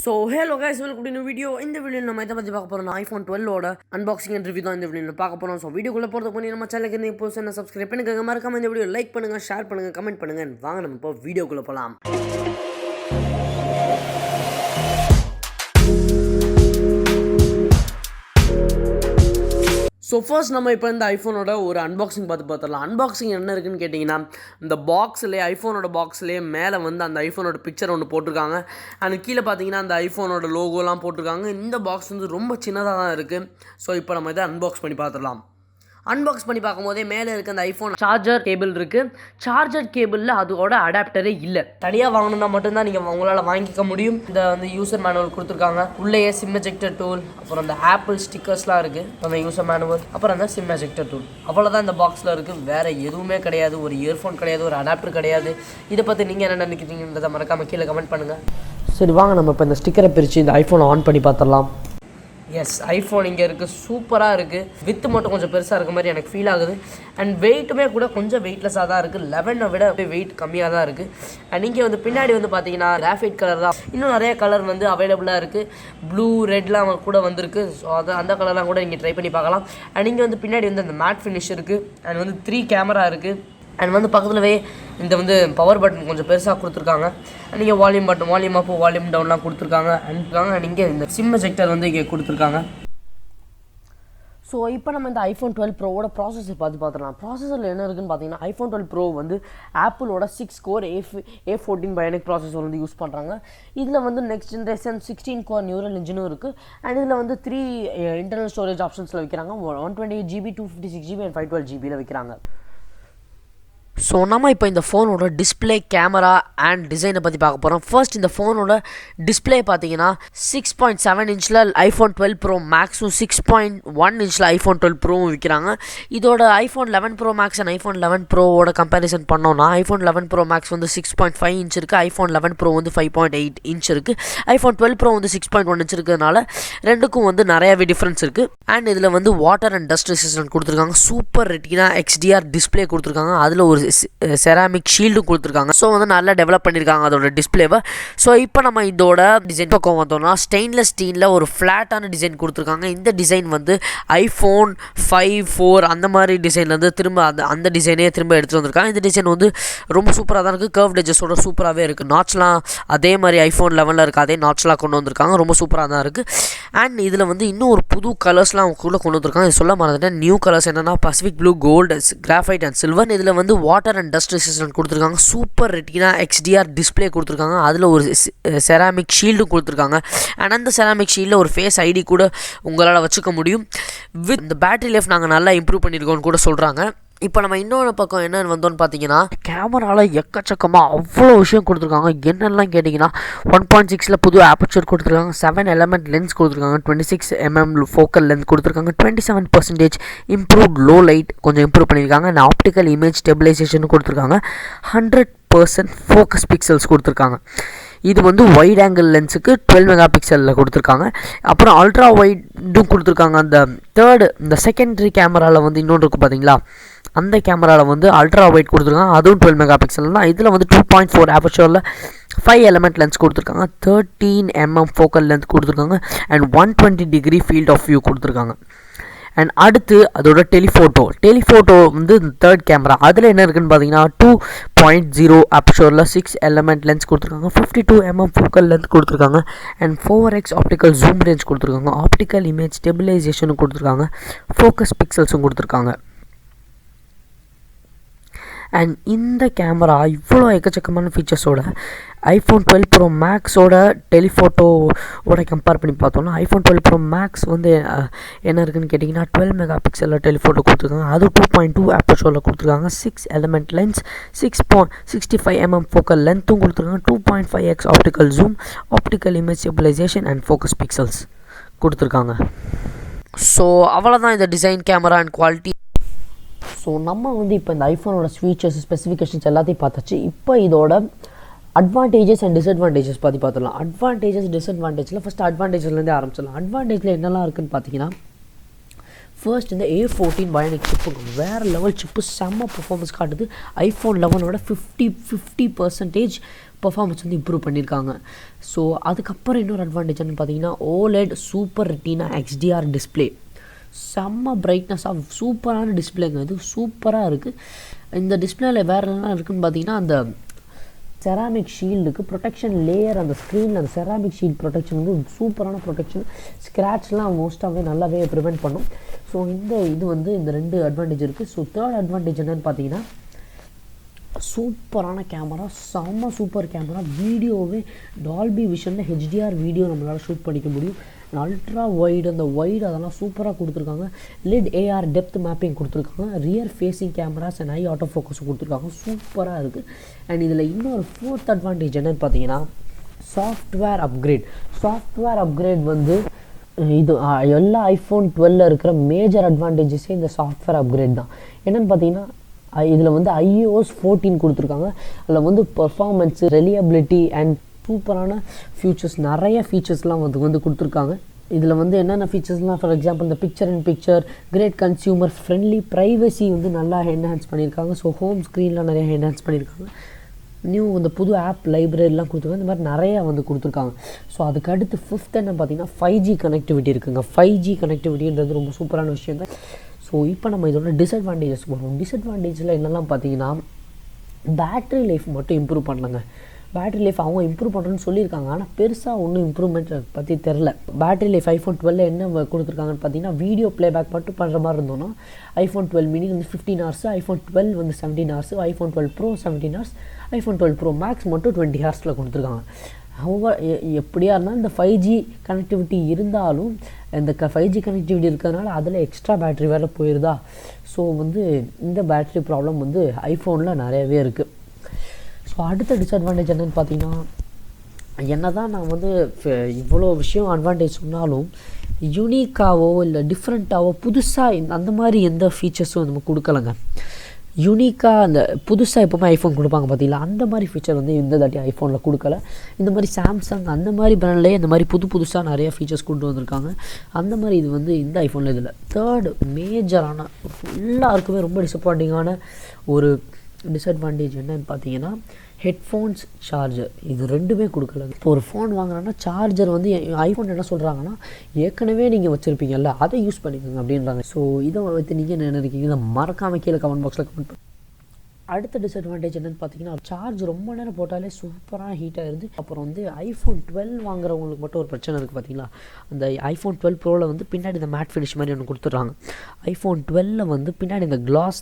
So hello guys, welcome to a new video. இந்த வீடியோவில் நம்ம இதை பற்றி பார்க்க போகிறோம் iPhone 12ஓட அன்பாக்சிங் அண்ட் ரிவ்யூ தான் இந்த வீடியோவில் பார்க்க போகிறோம். ஸோ வீடியோக்குள்ளே போகிறதுக்கு முன்னாடி நம்ம சேனலுக்கு நீங்கள் இப்போ என்ன சப்ஸ்கிரைப் பண்ணுங்க, மறக்காம இந்த வீடியோ லைக் பண்ணுங்கள், ஷேர் பண்ணுங்கள், கமெண்ட் பண்ணுங்கள். வாங்க நம்ம இப்போ வீடியோக்குள்ளே போகலாம். ஸோ ஃபர்ஸ்ட் நம்ம இப்போ இந்த ஐஃபோனோட ஒரு அன்பாக்சிங் பார்த்துடலாம். அன்பாக்சிங் என்ன இருக்குன்னு கேட்டிங்கன்னா, இந்த பாக்ஸ்லேயே ஐஃபோனோட பாக்ஸ்லேயே மேலே வந்து அந்த ஐஃபோனோட பிக்சர் ஒன்று போட்டிருக்காங்க. அண்ட் கீழே பார்த்தீங்கன்னா அந்த ஐஃபோனோட லோகோலாம் போட்டிருக்காங்க. இந்த பாக்ஸ் வந்து ரொம்ப சின்னதாக தான் இருக்குது. ஸோ இப்போ நம்ம இதை அன்பாக்ஸ் பண்ணி பார்த்துடலாம். அன்பாக்ஸ் பண்ணி பார்க்கும்போதே மேலே இருக்க அந்த ஐஃபோன் சார்ஜர் கேபிள் இருக்குது. சார்ஜர் கேபிளில் அதோட அடாப்டரே இல்லை. தனியாக வாங்கணுன்னா மட்டும்தான் நீங்கள் உங்களால் வாங்கிக்க முடியும். இந்த வந்து யூசர் மேனுவல் கொடுத்துருக்காங்க. உள்ளேயே சிம் எஜெக்டர் டூல், அப்புறம் அந்த ஆப்பிள் ஸ்டிக்கர்ஸ்லாம் இருக்குது. அந்த யூசர் மேனுவல், அப்புறம் அந்த சிம் எஜெக்டர் டூல், அவ்வளோதான் இந்த பாக்ஸில் இருக்குது. வேறு எதுவுமே கிடையாது. ஒரு இயர்ஃபோன் கிடையாது, ஒரு அடாப்டர் கிடையாது. இதை பற்றி நீங்கள் என்ன நினைக்கிறீங்கன்றதை மறக்காமல் கீழே கமெண்ட் பண்ணுங்கள். சரி வாங்க நம்ம இப்போ இந்த ஸ்டிக்கரை பிரித்து இந்த ஐஃபோனை ஆன் பண்ணி பார்த்துடலாம். எஸ், ஐஃபோன் இங்கே இருக்குது. சூப்பராக இருக்குது. வித்து மட்டும் கொஞ்சம் பெருசாக இருக்க மாதிரி எனக்கு ஃபீல் ஆகுது. அண்ட் வெயிட்டுமே கூட கொஞ்சம் வெயிட்லெஸ்ஸாக தான் இருக்குது. 11 விட வெயிட் கம்மியாக தான் இருக்குது. அண்ட் இங்கே வந்து பின்னாடி வந்து பார்த்தீங்கன்னா கிராஃபைட் கலர் தான். இன்னும் நிறைய கலர் வந்து அவைலபிளாக இருக்குது. ப்ளூ, ரெட்லாம் கூட வந்திருக்கு. ஸோ அந்த கலர்லாம் கூட நீங்கள் ட்ரை பண்ணி பார்க்கலாம். அண்ட் இங்கே வந்து பின்னாடி வந்து அந்த மேட் ஃபினிஷ் இருக்குது. அண்ட் வந்து 3 கேமரா இருக்குது. அண்ட் வந்து பக்கத்துலவே இந்த வந்து பவர் பட்டன் கொஞ்சம் பெருசாக கொடுத்துருக்காங்க. அண்ட் இங்கே volume button, volume up, volume டவுன்லாம் கொடுத்துருக்காங்க. அண்ட் இங்கே இந்த சிம் எஜெக்டர் வந்து இங்கே கொடுத்துருக்காங்க. ஸோ இப்போ நம்ம இந்த iPhone 12 ப்ரோவோட ப்ராசஸர் பார்த்துடலாம். ப்ராசஸரில் என்ன இருக்குன்னு பார்த்தீங்கன்னா, iPhone 12 ப்ரோ வந்து ஆப்பிளோட 6 கோர் A14 பயோனிக் ப்ராசஸர் வந்து யூஸ் பண்ணுறாங்க. இதில் வந்து நெக்ஸ்ட் ஜென்ரேஷன் 16 கோர் நியூரல் இன்ஜினும் இருக்குது. அண்ட் இதில் வந்து 3 இன்டர்னல் ஸ்டோரேஜ் ஆப்ஷன்ஸில் வைக்கிறாங்க. 128GB, 256GB அண்ட் 512GB வைக்கிறாங்க. ஸோ நம்ம இப்போ இந்த ஃபோனோட டிஸ்பிளே, கேமரா அண்ட் டிசைனை பற்றி பார்க்க போகிறோம். ஃபர்ஸ்ட் இந்த ஃபோனோட டிஸ்பிளே பார்த்தீங்கன்னா 6.7 இன்ச்சில் iPhone 12 ப்ரோ மேக்ஸும் 6.1 இன்ச்சில் iPhone 12 ப்ரோவும் விற்கிறாங்க. இதோட iPhone 11 pro max and iPhone 11 ப்ரோவோட கம்பேரிசன் பண்ணோன்னா iPhone 11 ப்ரோ மேக்ஸ் வந்து 6.5 இன்ச் இருக்குது. iPhone 11 ப்ரோ வந்து 5.8 இன்ச் இருக்குது. iPhone 12 ப்ரோ வந்து 6.1 இன்ச் இருக்கிறதுனால ரெண்டுக்கும் வந்து நிறையாவே டிஃப்ரென்ஸ் இருக்குது. அண்ட் இதில் வந்து வாட்டர் அண்ட் டஸ்ட் ரெசிஸ்டன்ட் கொடுத்துருக்காங்க. சூப்பர் ரெட்டினா XDR டிஸ்பிளே கொடுத்துருக்காங்க. அதில் ஒரு செராமிக் ஷீல்டும் கொடுத்துருக்காங்க. ஸோ வந்து நல்லா டெவலப் பண்ணியிருக்காங்க அதோட டிஸ்பிளேவை. ஸோ இப்போ நம்ம இதோட டிசைன் பக்கம் வந்தோம்னா, ஸ்டெயின்லெஸ் ஸ்டீலில் ஒரு ஃப்ளாட்டான டிசைன் கொடுத்துருக்காங்க. இந்த டிசைன் வந்து iPhone 5, 4 அந்த மாதிரி டிசைன்லேருந்து திரும்ப அந்த டிசைனே திரும்ப எடுத்துகிட்டு வந்திருக்காங்க. இந்த டிசைன் வந்து ரொம்ப சூப்பராக தான் இருக்குது. கர்வ் எட்ஜஸோட சூப்பராகவே இருக்குது. நாட்ச்லாம் அதே மாதிரி iPhone 11 இருக்குது. அதே நாட்ச்லாம் கொண்டு வந்திருக்காங்க. ரொம்ப சூப்பராக தான் இருக்குது. அண்ட் இதில் வந்து இன்னும் ஒரு புது கலர்ஸ்லாம் அவங்க கொண்டு வந்திருக்காங்க. இது சொல்ல மறந்துட்டேன். நியூ கலர்ஸ் என்னென்னா Pacific blue, gold, graphite and silver. இதில் வந்து வாட்டர் அண்ட் டஸ்ட் ரெசிஸ்டன்ட் கொடுத்துருக்காங்க. சூப்பர் ரெட்டினா XDR டிஸ்பிளே கொடுத்துருக்காங்க. அதில் ஒரு செராமிக் ஷீல்டும் கொடுத்துருக்காங்க. அண்ட் அந்த செராமிக் ஷீல்டில் ஒரு ஃபேஸ் ஐடி கூட உங்களால் வச்சுக்க முடியும். வித் இந்த பேட்டரி லைஃப் நாங்கள் நல்லா இம்ப்ரூவ் பண்ணியிருக்கோம்னு கூட சொல்கிறாங்க. இப்போ நம்ம இன்னொரு பக்கம் என்ன வந்தோன்னு பார்த்தீங்கன்னா, கேமராவில் எக்கச்சக்கமாக அவ்வளோ விஷயம் கொடுத்துருக்காங்க. என்னெல்லாம் கேட்டிங்கன்னா, 1.6 புது ஆப்பர்ச்சர் கொடுத்துருக்காங்க. 7 எலமெண்ட் லென்ஸ் கொடுத்துருக்காங்க. 26mm ஃபோக்கல் லென்த் கொடுத்துருக்காங்க. 27% இம்ப்ரூவ்ட் லோ லைட் கொஞ்சம் இம்ப்ரூவ் பண்ணியிருக்காங்க. அண்ட் ஆப்டிக்கல் இமேஜ் ஸ்டெபிலைசேஷன் கொடுத்துருக்காங்க. 100% ஃபோக்கஸ் பிக்சல்ஸ் கொடுத்துருக்காங்க. இது வந்து வைட் ஆங்கிள் லென்ஸுக்கு 12 மெகா பிக்சலில் கொடுத்துருக்காங்க. அப்புறம் அல்ட்ரா வைடும் கொடுத்துருக்காங்க. இந்த செகண்டரி கேமராவில் வந்து இன்னொன்று இருக்குது பார்த்தீங்களா, அந்த கேமராவில் வந்து அல்ட்ரா வைட் கொடுத்துருக்காங்க. அதுவும் 12 மெகா பிக்சல் தான். இதில் வந்து 2.4 ஆப்பர்ச்சரில் 5 எலமெண்ட் லென்ஸ் கொடுத்துருக்காங்க. 13mm ஃபோக்கல் லென்த் கொடுத்துருக்காங்க. And 120 degree field of view கொடுத்துருக்காங்க. அண்ட் அடுத்து அதோட டெலிஃபோட்டோ வந்து 3rd கேமரா. அதில் என்ன இருக்குதுன்னு பார்த்தீங்கன்னா, 2.0 ஆப்பர்ச்சரில் 6 எலமெண்ட் லென்ஸ் கொடுத்துருக்காங்க. 52mm ஃபோக்கல் லென்த் கொடுத்துருக்காங்க. And 4x optical zoom range கொடுத்துருக்காங்க. ஆப்டிக்கல் இமேஜ் ஸ்டெபிலைசேஷனும் கொடுத்துருக்காங்க. ஃபோக்கஸ் பிக்சல்ஸும் கொடுத்துருக்காங்க. அண்ட் இந்த கேமரா இவ்வளோ எக்கச்சக்கமான ஃபீச்சர்ஸோட iPhone 12 ப்ரோ மேக்ஸோட டெலிஃபோட்டோவோட கம்பேர் பண்ணி பார்த்தோம்னா, iPhone 12 ப்ரோ மேக்ஸ் வந்து என்ன இருக்குதுன்னு கேட்டிங்கன்னா, 12 மெகா பிக்சலில் டெலிஃபோட்டோ கொடுத்துருக்காங்க. அது 2.2 ஆப்பர்ச்சரில் கொடுத்துருக்காங்க. 6 எலமெண்ட் லென்ஸ், 6.65mm ஃபோக்கல் லென்த்தும் கொடுத்துருக்காங்க. 2.5x optical zoom, optical image stabilisation and focus pixels கொடுத்துருக்காங்க. ஸோ அவ்வளோதான் இந்த design, camera and quality. So நம்ம வந்து இப்போ இந்த ஐஃபோனோட ஃபீச்சர்ஸ், ஸ்பெசிஃபிகேஷன்ஸ் எல்லாத்தையும் பார்த்தாச்சு. இப்போ இதோட அட்வான்டேஜஸ் அண்ட் டிஸ்அட்வான்டேஜஸ் பற்றி பார்த்துடலாம். அட்வான்டேஜஸ், டிஸ்அட்வான்டேஜில் ஃபஸ்ட்டு அட்வான்டேஜஸ்லேருந்தே ஆரம்பிச்சிடலாம். அட்வான்டேஜில் என்னெல்லாம் இருக்குதுன்னு பார்த்தீங்கன்னா, ஃபர்ஸ்ட் இந்த A14 பயோனிக் சிப்பு வேறு லெவல் சிப்பு, செம்ம பர்ஃபார்மன்ஸ் காட்டுது. iPhone 11ஓட 50% பர்ஃபார்மன்ஸ் வந்து இம்ப்ரூவ் பண்ணியிருக்காங்க. ஸோ அதுக்கப்புறம் இன்னொரு அட்வான்டேஜ்னு பார்த்தீங்கன்னா OLED super retina XDR display. செம்ம பிரைட்னஸாக சூப்பரான டிஸ்பிளேங்க, இது சூப்பராக இருக்குது. இந்த டிஸ்பிளேயில் வேறு என்ன இருக்குதுன்னு பார்த்தீங்கன்னா அந்த செராமிக் ஷீல்டுக்கு ப்ரொடெக்ஷன் லேயர், அந்த ஸ்க்ரீனில் அந்த செராமிக் ஷீல்டு ப்ரொடெக்ஷன் வந்து சூப்பரான ப்ரொடெக்ஷன், ஸ்க்ராட்ச்லாம் மோஸ்ட்டாகவே நல்லாவே ப்ரிவெண்ட் பண்ணும். ஸோ இது வந்து இந்த 2 அட்வான்டேஜ் இருக்குது. ஸோ தேர்ட் அட்வான்டேஜ் என்னென்னு பார்த்தீங்கன்னா சூப்பரான கேமரா, செம்ம சூப்பர் கேமரா. வீடியோவே டால்பி விஷனில் ஹெச்டிஆர் வீடியோ நம்மளால் ஷூட் பண்ணிக்க முடியும். அல்ட்ரா வைடு, அந்த வைடு அதெல்லாம் சூப்பராக கொடுத்துருக்காங்க. லிட் ஏஆர் டெப்த் மேப்பிங் கொடுத்துருக்காங்க. Rear facing cameras and I auto focus கொடுத்துருக்காங்க. சூப்பராக இருக்குது. அண்ட் இதில் இன்னொரு ஃபோர்த் அட்வான்டேஜ் என்னென்னு பார்த்தீங்கன்னா சாஃப்ட்வேர் அப்கிரேட் வந்து இது எல்லா ஐஃபோன் 12 இருக்கிற மேஜர் அட்வான்டேஜஸே இந்த சாஃப்ட்வேர் அப்கிரேட் தான். என்னென்னு பார்த்தீங்கன்னா இதில் வந்து iOS 14 கொடுத்துருக்காங்க. அதில் வந்து பெர்ஃபார்மன்ஸு, ரெலியபிலிட்டி அண்ட் சூப்பரான ஃபீச்சர்ஸ், நிறைய ஃபீச்சர்ஸ்லாம் வந்து கொடுத்துருக்காங்க. இதில் வந்து என்னென்ன ஃபீச்சர்ஸ்லாம், ஃபார் எக்ஸாம்பிள் இந்த picture in picture, great consumer friendly, privacy வந்து நல்லா என்ஹான்ஸ் பண்ணியிருக்காங்க. ஸோ ஹோம் ஸ்க்ரீனில் நிறைய என்ஹான்ஸ் பண்ணியிருக்காங்க. இந்த புது ஆப் லைப்ரரிலாம் கொடுத்துருக்காங்க. இந்த மாதிரி நிறையா வந்து கொடுத்துருக்காங்க. ஸோ அதுக்கு அடுத்து ஃபிஃப்த் என்ன பார்த்தீங்கன்னா 5G கனெக்டிவிட்டி இருக்குங்க. 5G கனெக்டிவிட்டின்றது ரொம்ப சூப்பரான விஷயம் தான். ஸோ இப்போ நம்ம இதோட டிஸ்அட்வான்டேஜஸ் போகிறோம். டிஸ்அட்வான்டேஜில் என்னெல்லாம் பார்த்தீங்கன்னா பேட்ரி லைஃப் மட்டும் இம்ப்ரூவ் பண்ணலங்க. பேட்ரி லைஃப் அவங்க இம்ப்ரூவ் பண்ணுறேன்னு சொல்லியிருக்காங்க, ஆனால் பெருசாக ஒன்றும் இம்ப்ரூவ்மெண்ட் பற்றி தெரில. பேட்ரி லைஃப் iPhone 12 என்ன கொடுத்துருக்காங்கன்னு பார்த்தீங்கன்னா வீடியோ ப்ளேபேக் மட்டும் பண்ணுற மாதிரி இருந்தோன்னா iPhone 12 mini வந்து 15 hours, iPhone 12 வந்து 17 hours, iPhone 12 Pro 17 hours, iPhone 12 Pro Max மட்டும் 20 hours கொடுத்துருக்காங்க. அவங்க எப்படியா இருந்தாலும் இந்த 5G கனெக்டிவிட்டி இருந்தாலும் இந்த 5G கனெக்டிவிட்டி இருக்கிறதுனால அதில் எக்ஸ்ட்ரா பேட்ரி வேறு போயிடுதா. ஸோ வந்து இந்த பேட்ரி ப்ராப்ளம் வந்து ஐஃபோனில் நிறையவே இருக்குது. ஸோ அடுத்த டிஸ்அட்வான்டேஜ் என்னென்னு பார்த்தீங்கன்னா என்ன தான் நான் வந்து இவ்வளோ விஷயம் அட்வான்டேஜ் சொன்னாலும் யூனிக்காவோ இல்லை டிஃப்ரெண்ட்டாவோ புதுசாக அந்த மாதிரி எந்த ஃபீச்சர்ஸும் நம்ம கொடுக்கலங்க. யூனிக்காக அந்த புதுசாக எப்போவுமே ஐஃபோன் கொடுப்பாங்க பார்த்தீங்களா, அந்த மாதிரி ஃபீச்சர் வந்து இந்த தாட்டி ஐஃபோனில் கொடுக்கல. இந்த மாதிரி சாம்சங் அந்த மாதிரி பிராண்ட்லேயே இந்த மாதிரி புதுசாக நிறையா ஃபீச்சர்ஸ் கொண்டு வந்திருக்காங்க. அந்த மாதிரி இது வந்து இந்த ஐஃபோனில் இதில் தேர்டு மேஜரான எல்லாருக்குமே ரொம்ப டிசப்பாயிண்டிங்கான ஒரு டிஸ்அட்வான்டேஜ் என்னன்னு பார்த்தீங்கன்னா ஹெட்ஃபோன்ஸ், சார்ஜர், இது ரெண்டுமே கொடுக்கல. இப்போ ஒரு ஃபோன் வாங்குறோன்னா சார்ஜர் வந்து ஐஃபோன் என்ன சொல்கிறாங்கன்னா ஏற்கனவே நீங்கள் வச்சுருப்பீங்கல்ல அதை யூஸ் பண்ணிக்கோங்க அப்படின்றாங்க. ஸோ இதை வந்து நீங்கள் என்ன நினைக்கிறீங்க, இதை மறக்காமல் கீழே கமெண்ட் பாக்ஸில் கமெண்ட் பண்ணி. அடுத்த டிஸ்அட்வான்டேஜ் என்னென்னு பார்த்தீங்கன்னா சார்ஜ் ரொம்ப நேரம் போட்டாலே சூப்பராக ஹீட் ஆகிடுது. அப்புறம் வந்து iPhone 12 வாங்குறவங்களுக்கு மட்டும் ஒரு பிரச்சனை இருக்குது பார்த்தீங்களா, அந்த iPhone 12 Proவில் வந்து பின்னாடி இந்த மேட் ஃபினிஷ் மாதிரி ஒன்று கொடுத்துட்றாங்க. iPhone 12 வந்து பின்னாடி இந்த கிளாஸ்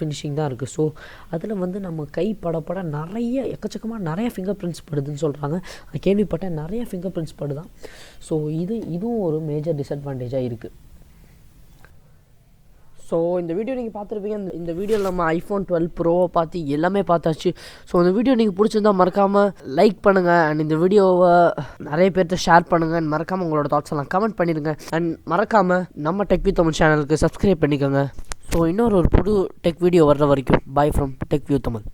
ஃபினிஷிங் தான் இருக்குது. ஸோ அதில் வந்து நம்ம கை படப்பட நிறைய எக்கச்சக்கமாக நிறைய ஃபிங்கர் பிரிண்ட்ஸ் படுதுன்னு சொல்கிறாங்க. நான் கேள்விப்பட்டேன், நிறைய ஃபிங்கர் பிரிண்ட்ஸ் படுதான். ஸோ இதுவும் ஒரு மேஜர் டிஸ்அட்வான்டேஜாக இருக்குது. ஸோ இந்த வீடியோ நீங்கள் பார்த்துருப்பீங்க. இந்த வீடியோவில் நம்ம iPhone 12 Proவை பார்த்து எல்லாமே பார்த்தாச்சு. ஸோ இந்த வீடியோ நீங்கள் பிடிச்சிருந்தால் மறக்காமல் லைக் பண்ணுங்கள் அண்ட் இந்த வீடியோவை நிறைய பேர்கிட்ட ஷேர் பண்ணுங்கள் அண்ட் மறக்காமல் உங்களோட தாட்ஸ் எல்லாம் கமெண்ட் பண்ணிடுங்க அண்ட் மறக்காமல் நம்ம டெக் வியூ தமிழ் சேனலுக்கு சப்ஸ்கிரைப் பண்ணிக்கோங்க. ஸோ இன்னொரு புது டெக் வீடியோ வர்ற வரைக்கும் bye from tech view Tamil.